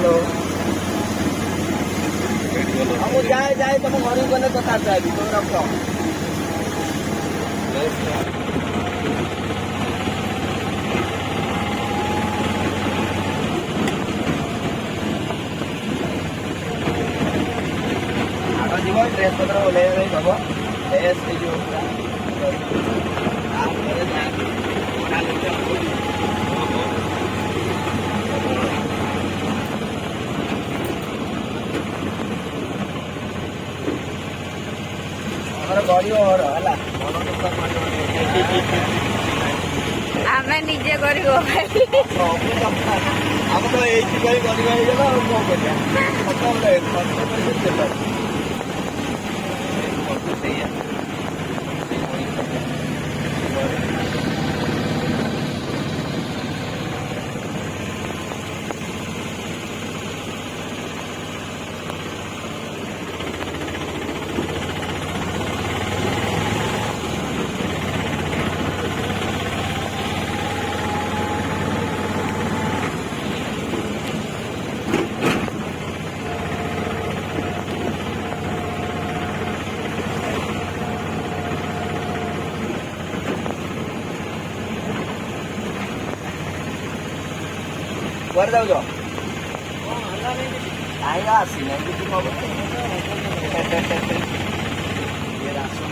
Hello हम जाए जाए तुम घर गले कथा चाहिए तुम रख आगे जीव ड्रेस पत्र ओल्हे दब ड्रेस आमे निजे करियो हम तो एक कुआरे जाऊ आएगा आसी ना ये राशन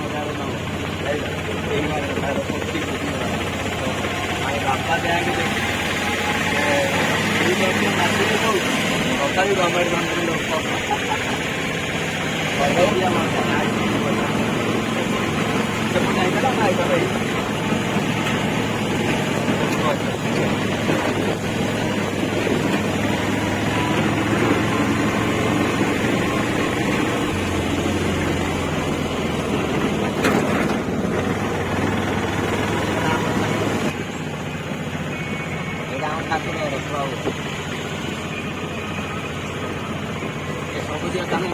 बापा देंगे ସବୁଦିନ କାମ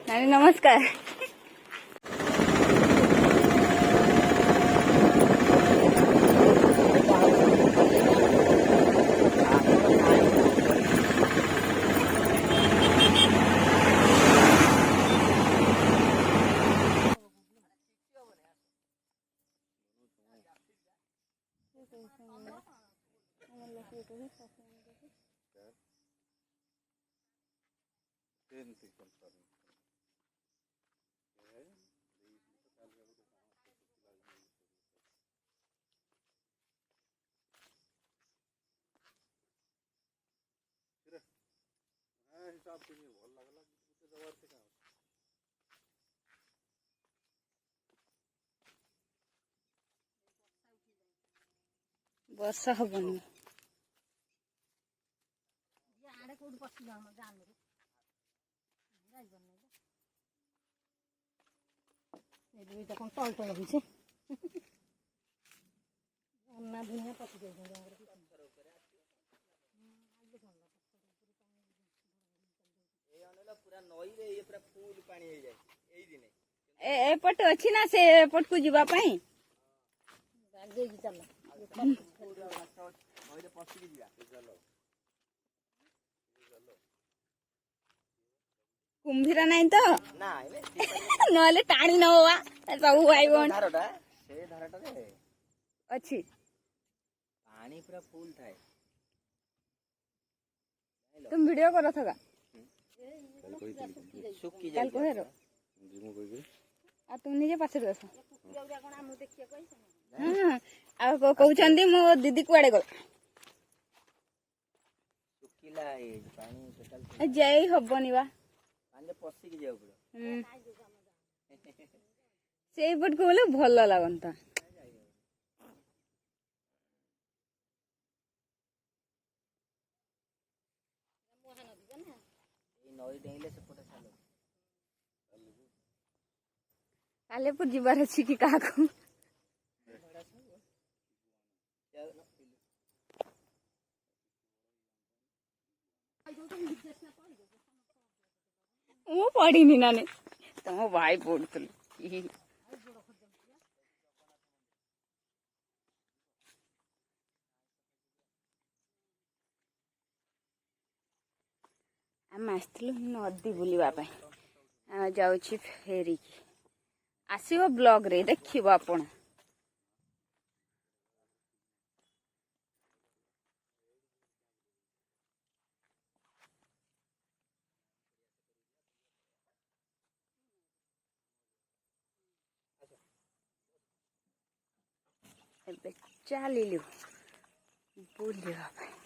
नानी नमस्कार। हिसाब से नहीं भल लगला दबार से वर्षा हबनी टल टल हो दुनिया पशु पूरा नई रे ये पूरा फुल पानी हो जाए एई दिने एपट अच्छी ना से एपट को जीवा पाई आगे की चल नई रे पसी की जिया चलो कुंभीरा नहीं तो ना नले टाणी न होवा सब भाई बहन धारटा से धारटा रे अच्छी पानी पूरा फुल थाए तुम वीडियो करो थका सुक्की कल को हेरो आ तुम निजे पाछे बस हां आ कहउचंदी मो दीदी कुआडे गल सुक्कीला ए पानी टोटल जय हबनी बा पानी पसी की जाऊ पड़ो सेई पट को बोले भल लागंता ନଈ ଡେଇଁଲେ ସେପଟେ ଚାଲ। ସାଲେପୁର ଯିବାର ଅଛି କି କାହାକୁ? ମୁଁ ପଢିନି ନାନେ ତମ ଭାଇ ପଢୁଥିଲି। ଆମେ ଆସିଥିଲୁ ନଦୀ ବୁଲିବା ପାଇଁ। ଯାଉଛି ଫେରିକି ଆସିବ ବ୍ଲଗରେ ଦେଖିବ ଆପଣ। ଏବେ ଚାଲିଲୁ ବୁଲିବା ପାଇଁ।